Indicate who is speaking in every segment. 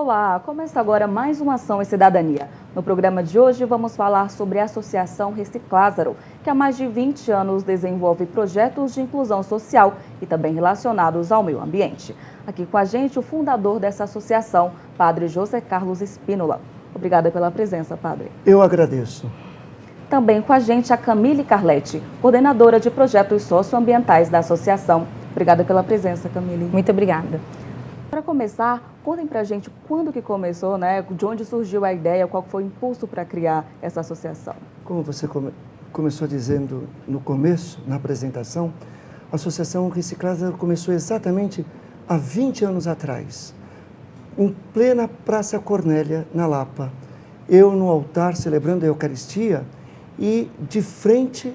Speaker 1: Olá, começa agora mais uma Ação em Cidadania. No programa de hoje vamos falar sobre a Associação Reciclázaro, que há mais de 20 anos desenvolve projetos de inclusão social e também relacionados ao meio ambiente. Aqui com a gente o fundador dessa associação, Padre José Carlos Espínola. Obrigada pela presença, Padre.
Speaker 2: Eu agradeço.
Speaker 1: Também com a gente a Camille Carletti, coordenadora de projetos socioambientais da associação. Obrigada pela presença, Camille.
Speaker 3: Muito obrigada.
Speaker 1: Para começar, contem para a gente quando que começou, de onde surgiu a ideia, qual foi o impulso para criar essa associação.
Speaker 2: Como você começou dizendo no começo, na apresentação, a Associação Reciclázaro começou exatamente há 20 anos atrás, em plena Praça Cornélia, na Lapa. Eu no altar celebrando a Eucaristia e de frente,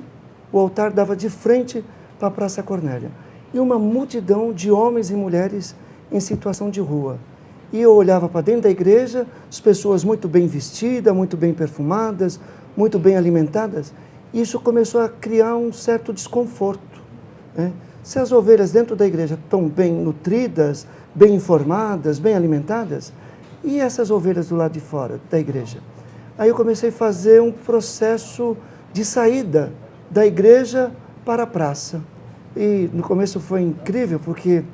Speaker 2: o altar dava de frente para a Praça Cornélia. E uma multidão de homens e mulheres em situação de rua. E eu olhava para dentro da igreja, as pessoas muito bem vestidas, muito bem perfumadas, muito bem alimentadas. E isso começou a criar um certo desconforto, né? Se as ovelhas dentro da igreja estão bem nutridas, bem informadas, bem alimentadas, e essas ovelhas do lado de fora da igreja? Aí eu comecei a fazer um processo de saída da igreja para a praça. E no começo foi incrível, porque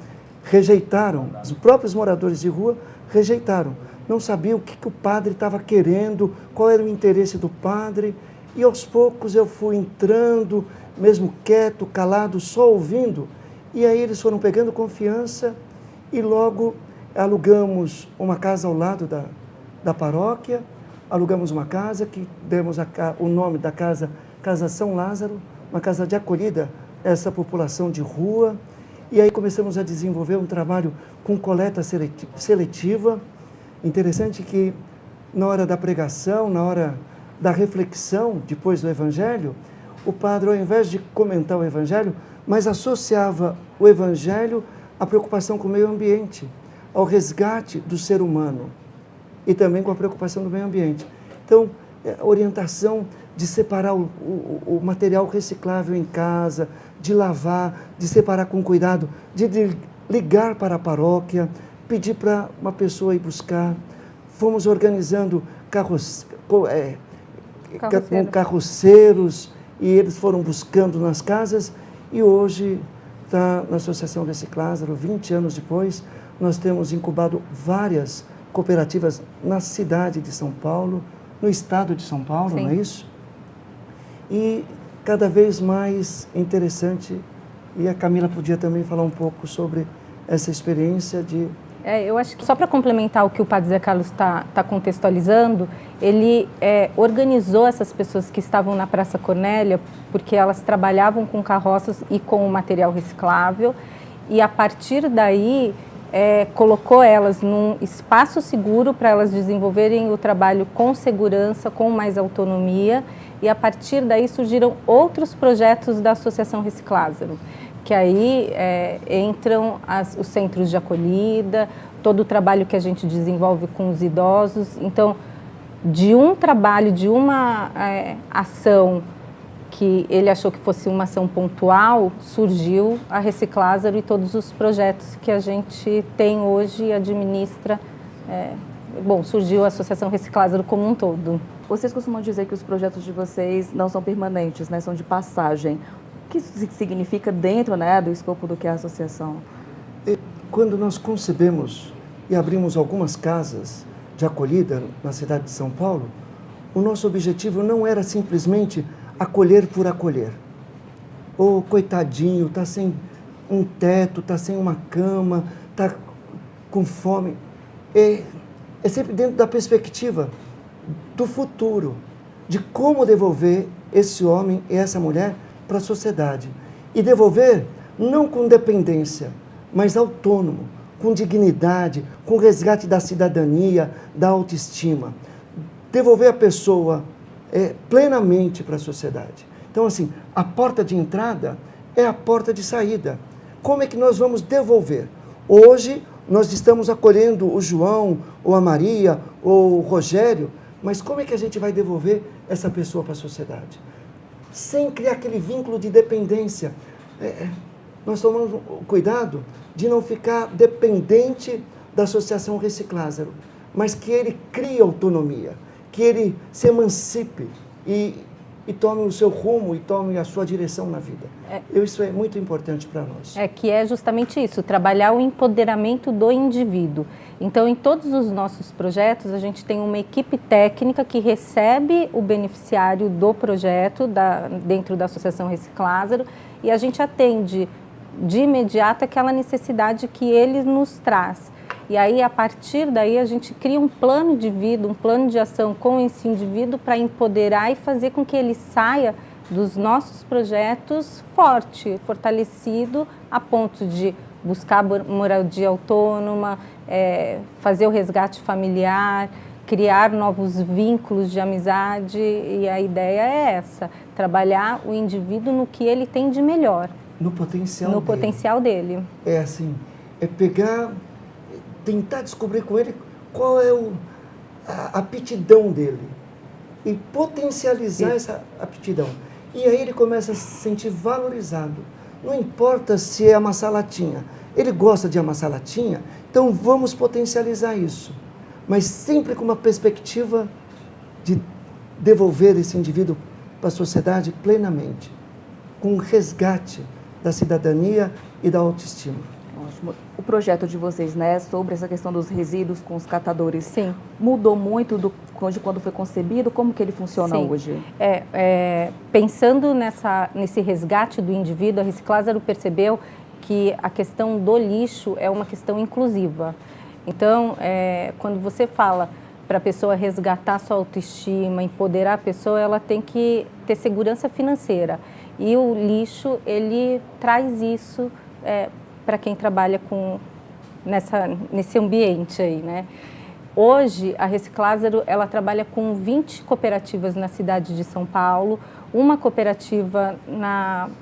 Speaker 2: rejeitaram, os próprios moradores de rua rejeitaram, não sabiam o que o padre estava querendo, qual era o interesse do padre, e aos poucos eu fui entrando, mesmo quieto, calado, só ouvindo, e aí eles foram pegando confiança e logo alugamos uma casa ao lado da paróquia, alugamos uma casa que demos o nome da casa, Casa São Lázaro, uma casa de acolhida a essa população de rua. E aí começamos a desenvolver um trabalho com coleta seletiva. Interessante que na hora da pregação, na hora da reflexão, depois do Evangelho, o padre, ao invés de comentar o Evangelho, mas associava o Evangelho à preocupação com o meio ambiente, ao resgate do ser humano e também com a preocupação do meio ambiente. Então, a orientação de separar o material reciclável em casa, de lavar, de separar com cuidado, de ligar para a paróquia, pedir para uma pessoa ir buscar. Fomos organizando carroceiros e eles foram buscando nas casas e hoje está na Associação Reciclázaro, 20 anos depois, nós temos incubado várias cooperativas na cidade de São Paulo, no estado de São Paulo,
Speaker 3: Sim.
Speaker 2: Não é isso? E cada vez mais interessante, e a Camila podia também falar um pouco sobre essa experiência de...
Speaker 3: Eu acho que só para complementar o que o Padre Zé Carlos está contextualizando, ele organizou essas pessoas que estavam na Praça Cornélia porque elas trabalhavam com carroças e com material reciclável e a partir daí colocou elas num espaço seguro para elas desenvolverem o trabalho com segurança, com mais autonomia. E a partir daí surgiram outros projetos da Associação Reciclázaro, que aí entram os centros de acolhida, todo o trabalho que a gente desenvolve com os idosos. Então, de um trabalho, de uma ação que ele achou que fosse uma ação pontual, surgiu a Reciclázaro e todos os projetos que a gente tem hoje e administra. Surgiu a Associação Reciclázaro como um todo.
Speaker 1: Vocês costumam dizer que os projetos de vocês não são permanentes, são de passagem. O que isso significa dentro do escopo do que é a associação?
Speaker 2: Quando nós concebemos e abrimos algumas casas de acolhida na cidade de São Paulo, o nosso objetivo não era simplesmente acolher por acolher. Coitadinho, está sem um teto, está sem uma cama, está com fome. É sempre dentro da perspectiva do futuro, de como devolver esse homem e essa mulher para a sociedade. E devolver não com dependência, mas autônomo, com dignidade, com resgate da cidadania, da autoestima. Devolver a pessoa plenamente para a sociedade. Então, assim, a porta de entrada é a porta de saída. Como é que nós vamos devolver? Hoje, nós estamos acolhendo o João, ou a Maria, ou o Rogério, mas como é que a gente vai devolver essa pessoa para a sociedade? Sem criar aquele vínculo de dependência. Nós tomamos cuidado de não ficar dependente da Associação Reciclázaro. mas que ele crie autonomia, que ele se emancipe e tome o seu rumo e tome a sua direção na vida. Isso é muito importante para nós.
Speaker 3: Que é justamente isso, trabalhar o empoderamento do indivíduo. Então, em todos os nossos projetos, a gente tem uma equipe técnica que recebe o beneficiário do projeto dentro da Associação Reciclázaro e a gente atende de imediato aquela necessidade que ele nos traz. E aí, a partir daí, a gente cria um plano de vida, um plano de ação com esse indivíduo para empoderar e fazer com que ele saia dos nossos projetos fortalecido, a ponto de buscar moradia autônoma, fazer o resgate familiar, criar novos vínculos de amizade. E a ideia é essa, trabalhar o indivíduo no que ele tem de melhor.
Speaker 2: No
Speaker 3: potencial dele.
Speaker 2: É assim, pegar, tentar descobrir com ele qual é a aptidão dele e potencializar essa aptidão. E aí ele começa a se sentir valorizado. Não importa se é amassar latinha. Ele gosta de amassar latinha, então vamos potencializar isso. Mas sempre com uma perspectiva de devolver esse indivíduo para a sociedade plenamente, com um resgate da cidadania e da autoestima.
Speaker 1: Ótimo. O projeto de vocês, né, sobre essa questão dos resíduos com os catadores,
Speaker 3: sim,
Speaker 1: mudou muito de quando foi concebido? Como que ele funciona hoje?
Speaker 3: Pensando nesse resgate do indivíduo, a Reciclázaro percebeu que a questão do lixo é uma questão inclusiva. Então, quando você fala para a pessoa resgatar sua autoestima, empoderar a pessoa, ela tem que ter segurança financeira. E o lixo, ele traz isso para quem trabalha nesse ambiente aí, né? Hoje, a Reciclázaro, ela trabalha com 20 cooperativas na cidade de São Paulo, uma cooperativa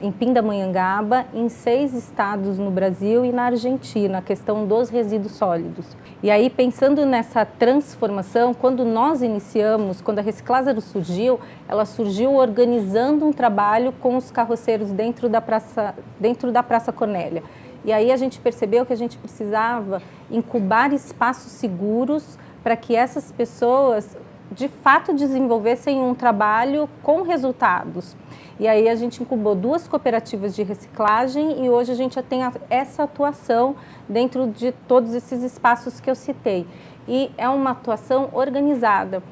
Speaker 3: em Pindamonhangaba, em 6 estados no Brasil e na Argentina, a questão dos resíduos sólidos. E aí, pensando nessa transformação, quando nós iniciamos, quando a Reciclázaro surgiu, ela surgiu organizando um trabalho com os carroceiros dentro da Praça Cornélia. E aí a gente percebeu que a gente precisava incubar espaços seguros para que essas pessoas, de fato, desenvolvessem um trabalho com resultados. E aí a gente incubou 2 cooperativas de reciclagem e hoje a gente já tem essa atuação dentro de todos esses espaços que eu citei. E é uma atuação organizada.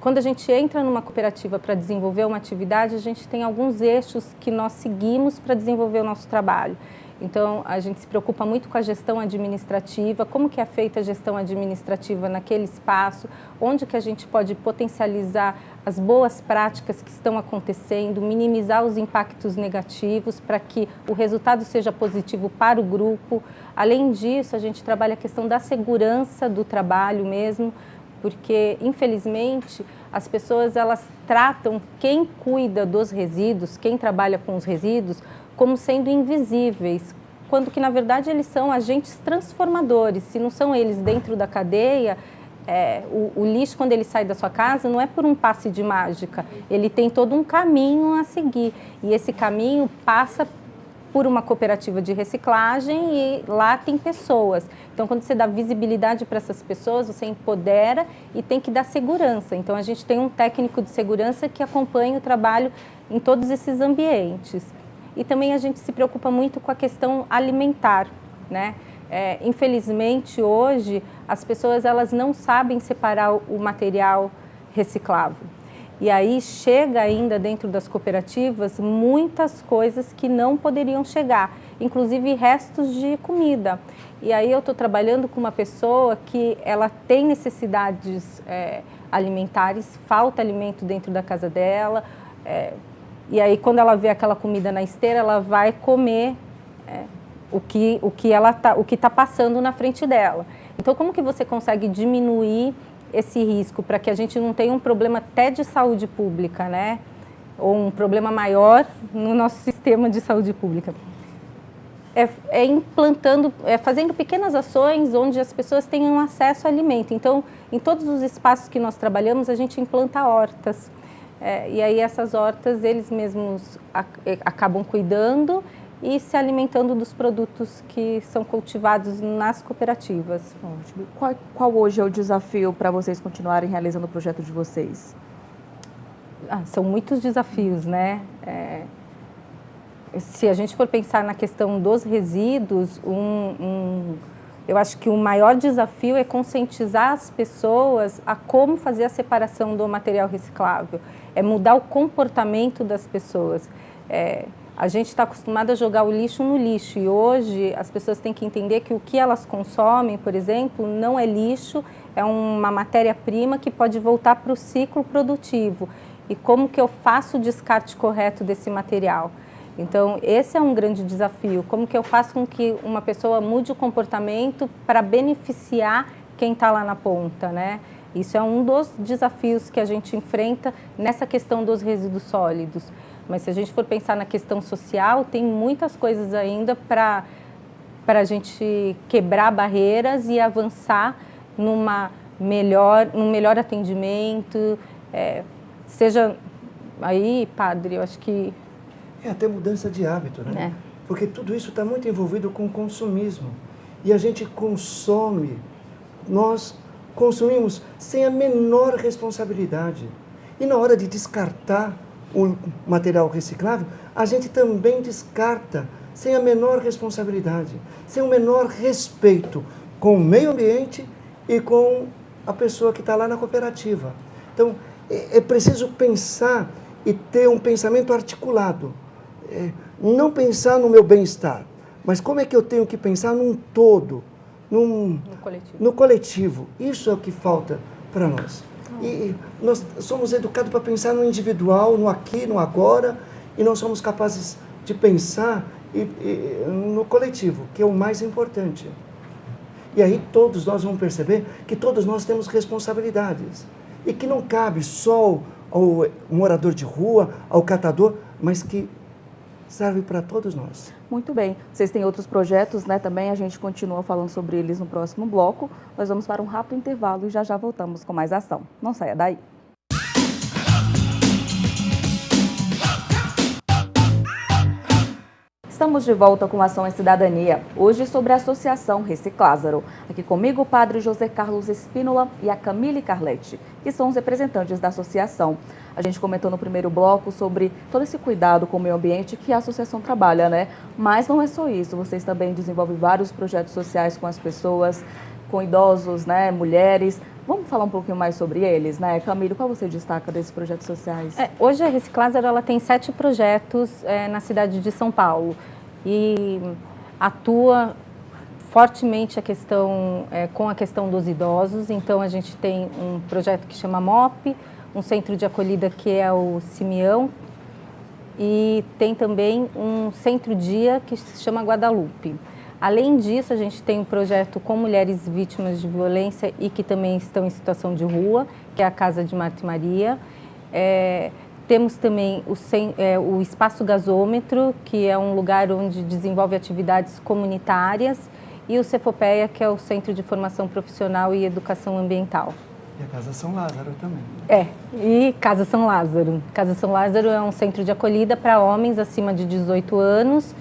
Speaker 3: Quando a gente entra numa cooperativa para desenvolver uma atividade, a gente tem alguns eixos que nós seguimos para desenvolver o nosso trabalho. Então, a gente se preocupa muito com a gestão administrativa, como que é feita a gestão administrativa naquele espaço, onde que a gente pode potencializar as boas práticas que estão acontecendo, minimizar os impactos negativos para que o resultado seja positivo para o grupo. Além disso, a gente trabalha a questão da segurança do trabalho mesmo, porque, infelizmente, as pessoas elas tratam quem cuida dos resíduos, quem trabalha com os resíduos, como sendo invisíveis, quando que, na verdade, eles são agentes transformadores. Se não são eles dentro da cadeia, o lixo, quando ele sai da sua casa, não é por um passe de mágica. Ele tem todo um caminho a seguir. E esse caminho passa por uma cooperativa de reciclagem e lá tem pessoas. Então, quando você dá visibilidade para essas pessoas, você empodera e tem que dar segurança. Então, a gente tem um técnico de segurança que acompanha o trabalho em todos esses ambientes. E também a gente se preocupa muito com a questão alimentar, né? Infelizmente, hoje, as pessoas elas não sabem separar o material reciclável. E aí chega ainda dentro das cooperativas muitas coisas que não poderiam chegar, inclusive restos de comida. E aí eu estou trabalhando com uma pessoa que ela tem necessidades alimentares, falta alimento dentro da casa dela, e aí, quando ela vê aquela comida na esteira, ela vai comer o que está passando na frente dela. Então, como que você consegue diminuir esse risco para que a gente não tenha um problema até de saúde pública, né? Ou um problema maior no nosso sistema de saúde pública? Fazendo pequenas ações onde as pessoas tenham acesso ao alimento. Então, em todos os espaços que nós trabalhamos, a gente implanta hortas. E aí essas hortas eles mesmos acabam cuidando e se alimentando dos produtos que são cultivados nas cooperativas.
Speaker 1: Ótimo. Qual hoje é o desafio para vocês continuarem realizando o projeto de vocês?
Speaker 3: São muitos desafios, né? Se a gente for pensar na questão dos resíduos, eu acho que o maior desafio é conscientizar as pessoas a como fazer a separação do material reciclável, é mudar o comportamento das pessoas. A gente está acostumado a jogar o lixo no lixo e hoje as pessoas têm que entender que o que elas consomem, por exemplo, não é lixo, é uma matéria-prima que pode voltar para o ciclo produtivo. E como que eu faço o descarte correto desse material? Então, esse é um grande desafio. Como que eu faço com que uma pessoa mude o comportamento para beneficiar quem está lá na ponta, né? Isso é um dos desafios que a gente enfrenta nessa questão dos resíduos sólidos. Mas se a gente for pensar na questão social, tem muitas coisas ainda para a gente quebrar barreiras e avançar num melhor atendimento, seja aí, padre, eu acho que...
Speaker 2: Até mudança de hábito, né? Porque tudo isso está muito envolvido com o consumismo. E a gente consome, nós consumimos sem a menor responsabilidade. E na hora de descartar o material reciclável, a gente também descarta sem a menor responsabilidade, sem o menor respeito com o meio ambiente e com a pessoa que está lá na cooperativa. Então, é preciso pensar e ter um pensamento articulado. Não pensar no meu bem-estar, mas como é que eu tenho que pensar num todo, no coletivo. Isso é o que falta para nós. E nós somos educados para pensar no individual, no aqui, no agora, e não somos capazes de pensar no coletivo, que é o mais importante. E aí todos nós vamos perceber que todos nós temos responsabilidades. E que não cabe só ao morador de rua, ao catador, mas que serve para todos nós.
Speaker 1: Muito bem. Vocês têm outros projetos, né? Também a gente continua falando sobre eles no próximo bloco. Nós vamos para um rápido intervalo e já voltamos com mais ação. Não saia daí. Estamos de volta com Ação e Cidadania, hoje sobre a Associação Reciclázaro. Aqui comigo o padre José Carlos Espínola e a Camille Carletti, que são os representantes da associação. A gente comentou no primeiro bloco sobre todo esse cuidado com o meio ambiente que a associação trabalha, né? Mas não é só isso, vocês também desenvolvem vários projetos sociais com as pessoas, com idosos, né, mulheres. Vamos falar um pouquinho mais sobre eles, né? Camille, qual você destaca desses projetos sociais?
Speaker 3: Hoje a Reciclázaro ela tem 7 projetos na cidade de São Paulo e atua fortemente com a questão dos idosos. Então a gente tem um projeto que chama MOP, um centro de acolhida que é o Simeão e tem também um centro-dia que se chama Guadalupe. Além disso, a gente tem um projeto com mulheres vítimas de violência e que também estão em situação de rua, que é a Casa de Marta e Maria. Temos também o Espaço Gasômetro, que é um lugar onde desenvolve atividades comunitárias, e o Cefopeia, que é o Centro de Formação Profissional e Educação Ambiental.
Speaker 2: E a Casa São Lázaro também.
Speaker 3: E Casa São Lázaro. Casa São Lázaro é um centro de acolhida para homens acima de 18 anos,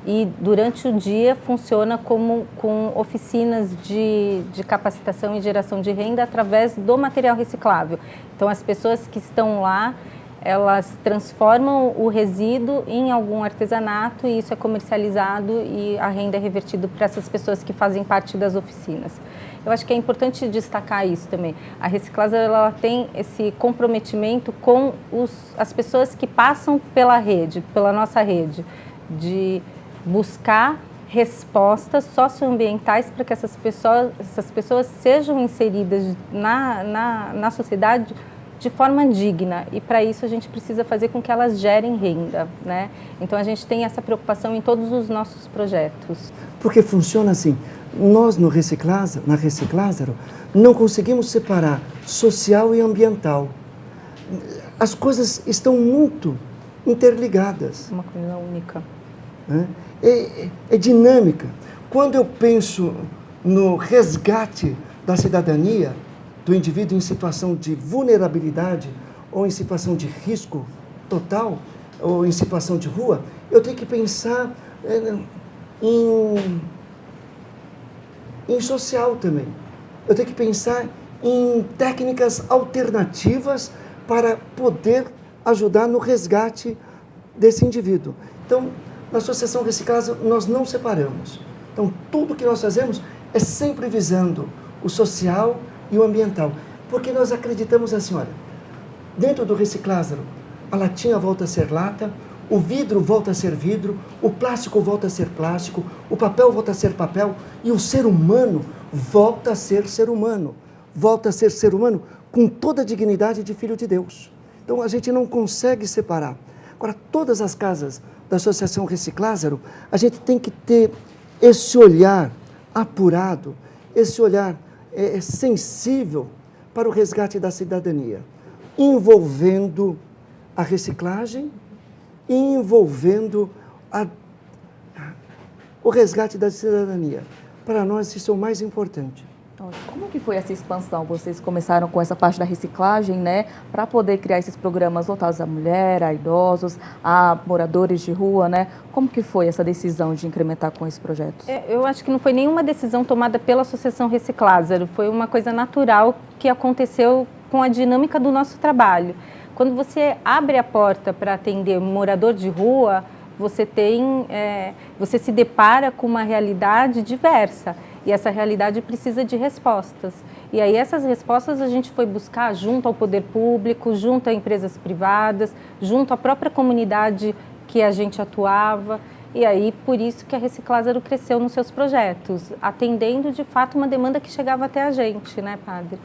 Speaker 3: e durante o dia funciona com oficinas de capacitação e geração de renda através do material reciclável. Então, as pessoas que estão lá, elas transformam o resíduo em algum artesanato e isso é comercializado e a renda é revertida para essas pessoas que fazem parte das oficinas. Eu acho que é importante destacar isso também. A Reciclázaro ela tem esse comprometimento com as pessoas que passam pela nossa rede, de buscar respostas socioambientais para que essas pessoas sejam inseridas na sociedade de forma digna, e para isso a gente precisa fazer com que elas gerem renda, né? Então a gente tem essa preocupação em todos os nossos projetos.
Speaker 2: Porque funciona assim, nós na Reciclázaro não conseguimos separar social e ambiental. As coisas estão muito interligadas.
Speaker 3: Uma coisa única.
Speaker 2: Né? É dinâmica. Quando eu penso no resgate da cidadania, do indivíduo em situação de vulnerabilidade ou em situação de risco total ou em situação de rua, eu tenho que pensar em social também. Eu tenho que pensar em técnicas alternativas para poder ajudar no resgate desse indivíduo. Então, na Associação Reciclasa, nós não separamos. Então, tudo que nós fazemos é sempre visando o social e o ambiental. Porque nós acreditamos assim, olha, dentro do Reciclázaro, a latinha volta a ser lata, o vidro volta a ser vidro, o plástico volta a ser plástico, o papel volta a ser papel e o ser humano volta a ser ser humano. Volta a ser ser humano com toda a dignidade de filho de Deus. Então, a gente não consegue separar. Agora, todas as casas da Associação Reciclázaro, a gente tem que ter esse olhar apurado, esse olhar sensível para o resgate da cidadania, envolvendo a reciclagem e envolvendo o resgate da cidadania. Para nós, isso é o mais importante.
Speaker 1: Como que foi essa expansão? Vocês começaram com essa parte da reciclagem, né, para poder criar esses programas voltados à mulher, a idosos, a moradores de rua, né? Como que foi essa decisão de incrementar com esses projetos?
Speaker 3: Eu acho que não foi nenhuma decisão tomada pela Associação Reciclázaro, foi uma coisa natural que aconteceu com a dinâmica do nosso trabalho. Quando você abre a porta para atender um morador de rua, você se depara com uma realidade diversa. E essa realidade precisa de respostas. E aí essas respostas a gente foi buscar junto ao poder público, junto a empresas privadas, junto à própria comunidade que a gente atuava. E aí por isso que a Reciclázaro cresceu nos seus projetos, atendendo de fato uma demanda que chegava até a gente, né, padre?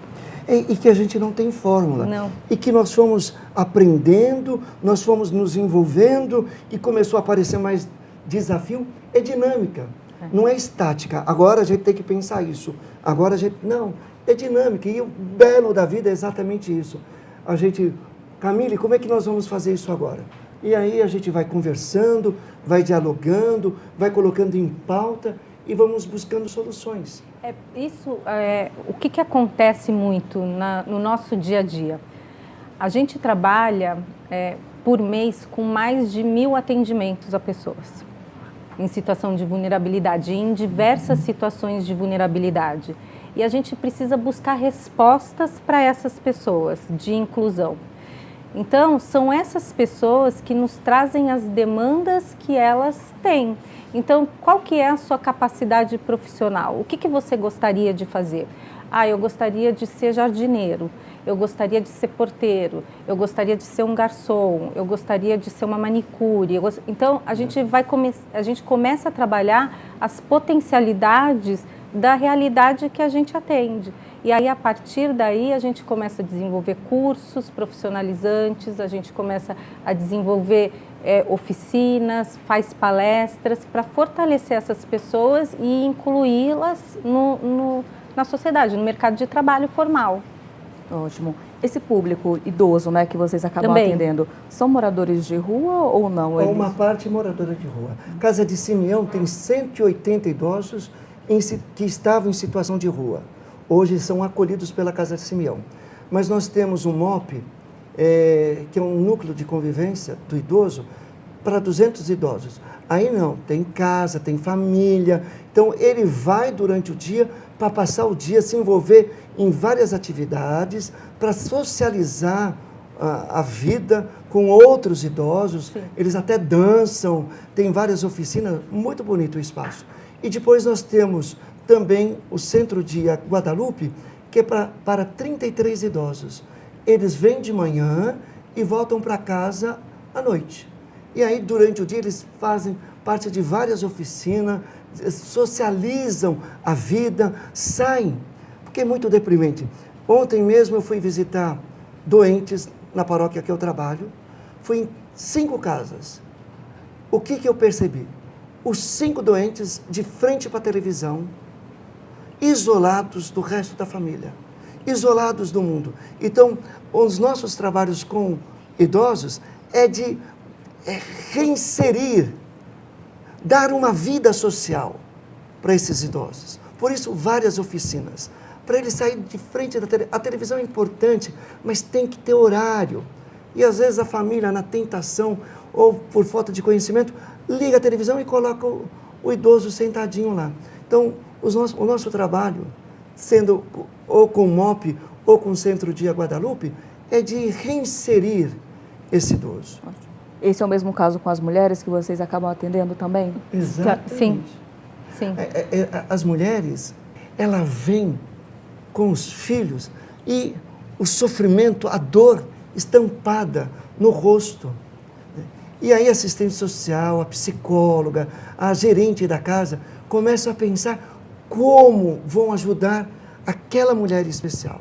Speaker 2: E que a gente não tem fórmula.
Speaker 3: Não.
Speaker 2: E que nós fomos aprendendo, nós fomos nos envolvendo e começou a aparecer mais desafio. É dinâmica. Não é estática. Agora a gente tem que pensar isso. Agora a gente... Não, é dinâmica. E o belo da vida é exatamente isso. A gente... Camille, como é que nós vamos fazer isso agora? E aí a gente vai conversando, vai dialogando, vai colocando em pauta e vamos buscando soluções.
Speaker 3: O que acontece muito no nosso dia a dia? A gente trabalha por mês com mais de 1.000 atendimentos a pessoas em situação de vulnerabilidade, em diversas situações de vulnerabilidade. E a gente precisa buscar respostas para essas pessoas de inclusão. Então, são essas pessoas que nos trazem as demandas que elas têm. Então, qual que é a sua capacidade profissional? O que você gostaria de fazer? Eu gostaria de ser jardineiro, eu gostaria de ser porteiro, eu gostaria de ser um garçom, eu gostaria de ser uma manicure. Então, a gente começa a trabalhar as potencialidades da realidade que a gente atende. E aí, a partir daí, a gente começa a desenvolver cursos profissionalizantes, a gente começa a desenvolver oficinas, faz palestras para fortalecer essas pessoas e incluí-las na sociedade, no mercado de trabalho formal.
Speaker 1: Ótimo. Esse público idoso, né, que vocês acabam
Speaker 3: Também
Speaker 1: atendendo, são moradores de rua ou não?
Speaker 2: Uma parte moradora de rua. Casa de Simeão tem 180 idosos que estavam em situação de rua. Hoje são acolhidos pela Casa de Simeão. Mas nós temos um MOP, que é um núcleo de convivência do idoso, para 200 idosos. Aí não, tem casa, tem família. Então, ele vai durante o dia para passar o dia, se envolver em várias atividades, para socializar a vida com outros idosos. Sim. Eles até dançam, tem várias oficinas, muito bonito o espaço. E depois nós temos também o Centro de Guadalupe, que é para 33 idosos. Eles vêm de manhã e voltam para casa à noite. E aí, durante o dia, eles fazem parte de várias oficinas, socializam a vida, saem, porque é muito deprimente. Ontem mesmo eu fui visitar doentes na paróquia que eu trabalho, fui em 5 casas. O que eu percebi? Os 5 doentes de frente para a televisão, isolados do resto da família, isolados do mundo. Então, os nossos trabalhos com idosos é de reinserir, dar uma vida social para esses idosos. Por isso, várias oficinas, para eles saírem de frente da televisão. A televisão é importante, mas tem que ter horário. E às vezes a família, na tentação, ou por falta de conhecimento, liga a televisão e coloca o idoso sentadinho lá. Então, o nosso trabalho, sendo ou com o MOP ou com o Centro Dia Guadalupe, é de reinserir esse idoso.
Speaker 1: Esse é o mesmo caso com as mulheres que vocês acabam atendendo também?
Speaker 2: Exatamente.
Speaker 3: Sim. Sim.
Speaker 2: As mulheres, ela vem com os filhos e o sofrimento, a dor estampada no rosto. E aí a assistente social, a psicóloga, a gerente da casa começam a pensar como vão ajudar aquela mulher especial.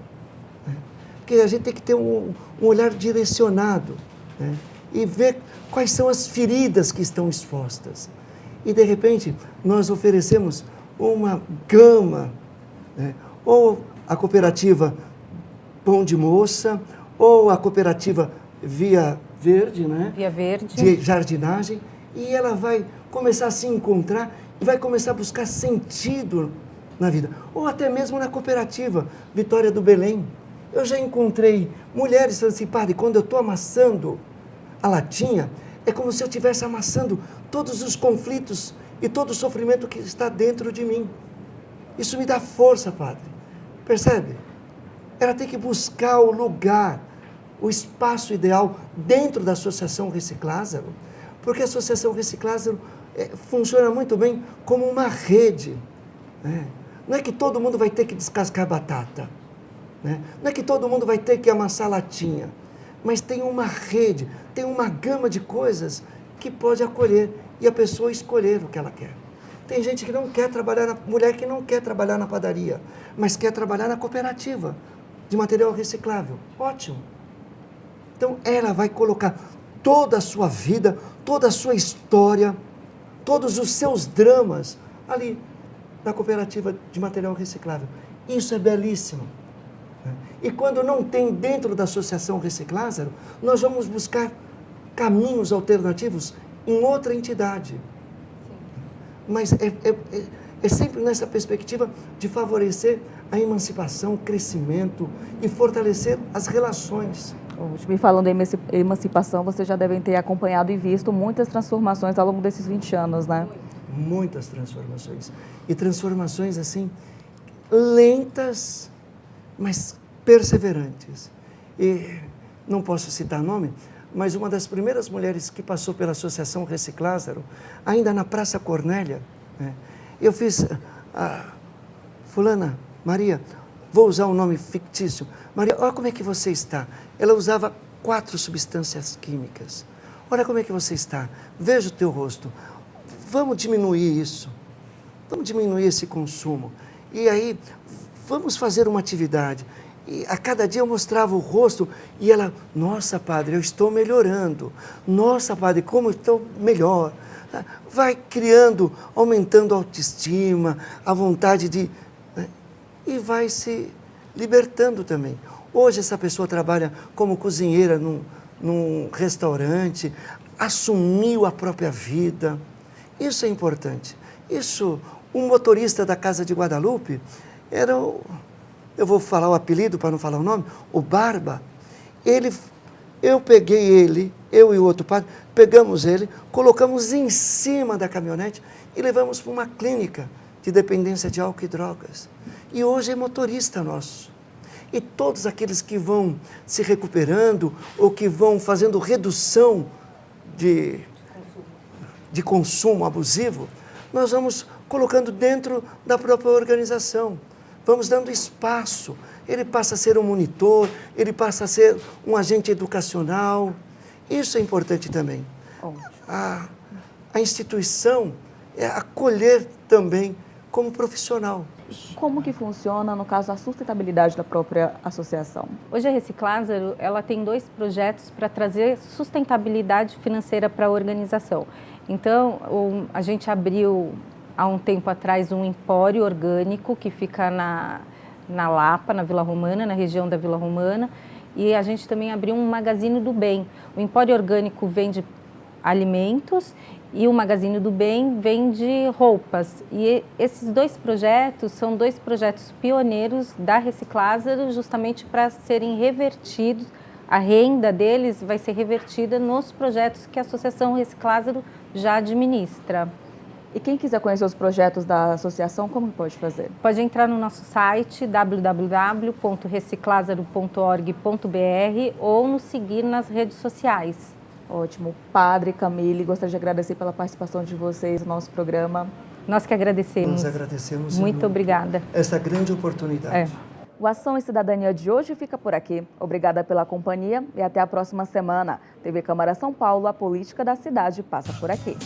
Speaker 2: Porque a gente tem que ter um olhar direcionado, né? E ver quais são as feridas que estão expostas. E, de repente, nós oferecemos uma gama, né? Ou a cooperativa Pão de Moça, ou a cooperativa Via Verde, né?
Speaker 3: Via Verde.
Speaker 2: De jardinagem, e ela vai começar a se encontrar e vai começar a buscar sentido na vida. Ou até mesmo na cooperativa Vitória do Belém. Eu já encontrei mulheres falando assim, padre, quando eu estou amassando a latinha, é como se eu estivesse amassando todos os conflitos e todo o sofrimento que está dentro de mim. Isso me dá força, padre. Percebe? Ela tem que buscar o lugar, o espaço ideal dentro da Associação Reciclázaro, porque a Associação Reciclázaro funciona muito bem como uma rede, né? Não é que todo mundo vai ter que descascar batata, né? Não é que todo mundo vai ter que amassar latinha, mas tem uma rede, tem uma gama de coisas que pode acolher e a pessoa escolher o que ela quer. Tem gente que não quer trabalhar, mulher que não quer trabalhar na padaria, mas quer trabalhar na cooperativa de material reciclável. Ótimo. Então ela vai colocar toda a sua vida, toda a sua história, todos os seus dramas ali na cooperativa de material reciclável. Isso é belíssimo. E quando não tem dentro da Associação Reciclázaro, nós vamos buscar caminhos alternativos em outra entidade. Mas é sempre nessa perspectiva de favorecer a emancipação, o crescimento e fortalecer as relações.
Speaker 1: Me falando em emancipação, vocês já devem ter acompanhado e visto muitas transformações ao longo desses 20 anos, né?
Speaker 2: Muitas transformações. E transformações, assim, lentas, mas perseverantes. E não posso citar nome, mas uma das primeiras mulheres que passou pela Associação Reciclázaro, ainda na Praça Cornélia, né, eu fiz fulana, Maria, vou usar um nome fictício. Maria, olha como é que você está. Ela usava 4 substâncias químicas. Olha como é que você está. Veja o teu rosto. Vamos diminuir isso. Vamos diminuir esse consumo. E aí, vamos fazer uma atividade. E a cada dia eu mostrava o rosto e ela, nossa, padre, eu estou melhorando. Nossa, padre, como eu estou melhor. Vai criando, aumentando a autoestima, a vontade de... Né? E vai se libertando também. Hoje essa pessoa trabalha como cozinheira num restaurante, assumiu a própria vida. Isso é importante. Isso, um motorista da Casa de Guadalupe era eu vou falar o apelido para não falar o nome, o Barba. Eu peguei ele, eu e o outro padre, pegamos ele, colocamos em cima da caminhonete e levamos para uma clínica de dependência de álcool e drogas. E hoje é motorista nosso. E todos aqueles que vão se recuperando ou que vão fazendo redução de consumo abusivo, nós vamos colocando dentro da própria organização. Vamos dando espaço. Ele passa a ser um monitor, ele passa a ser um agente educacional. Isso é importante também. A instituição é acolher também como profissional.
Speaker 1: Como que funciona, no caso, a sustentabilidade da própria associação?
Speaker 3: Hoje a Reciclázaro, ela tem 2 projetos para trazer sustentabilidade financeira para a organização. Então, a gente abriu há um tempo atrás um empório orgânico que fica na Lapa, na Vila Romana, na região da Vila Romana, e a gente também abriu um Magazine do Bem. O empório orgânico vende alimentos e o Magazine do Bem vende roupas. E esses 2 projetos são 2 projetos pioneiros da Reciclázaro, justamente para serem revertidos a renda deles vai ser revertida nos projetos que a Associação Reciclázaro já administra.
Speaker 1: E quem quiser conhecer os projetos da associação, como pode fazer?
Speaker 3: Pode entrar no nosso site www.reciclazaro.org.br ou nos seguir nas redes sociais.
Speaker 1: Ótimo. Padre, Camille, gostaria de agradecer pela participação de vocês no nosso programa.
Speaker 3: Nós que agradecemos.
Speaker 2: Nós agradecemos.
Speaker 3: Muito obrigada.
Speaker 2: Essa grande oportunidade.
Speaker 1: O Ação e Cidadania de hoje fica por aqui. Obrigada pela companhia e até a próxima semana. TV Câmara São Paulo, a política da cidade passa por aqui.